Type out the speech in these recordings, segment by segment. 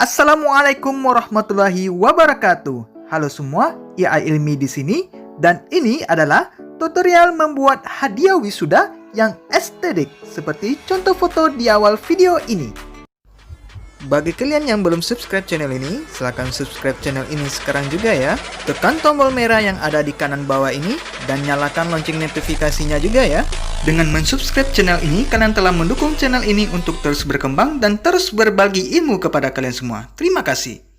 Assalamualaikum warahmatullahi wabarakatuh. Halo semua, IA Ilmi di sini dan ini adalah tutorial membuat hadiah wisuda yang estetik seperti contoh foto di awal video ini. Bagi kalian yang belum subscribe channel ini, silahkan subscribe channel ini sekarang juga ya. Tekan tombol merah yang ada di kanan bawah ini dan nyalakan lonceng notifikasinya juga ya. Dengan mensubscribe channel ini, kalian telah mendukung channel ini untuk terus berkembang dan terus berbagi ilmu kepada kalian semua. Terima kasih.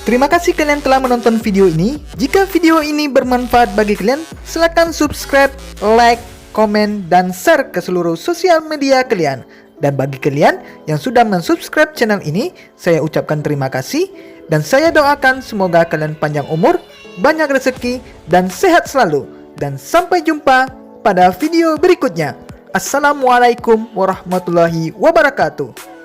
Terima kasih kalian telah menonton video ini. Jika video ini bermanfaat bagi kalian, silakan subscribe, like, komen, dan share ke seluruh sosial media kalian. Dan bagi kalian yang sudah mensubscribe channel ini, saya ucapkan terima kasih. Dan saya doakan semoga kalian panjang umur, banyak rezeki, dan sehat selalu. Dan sampai jumpa pada video berikutnya. Assalamualaikum warahmatullahi wabarakatuh.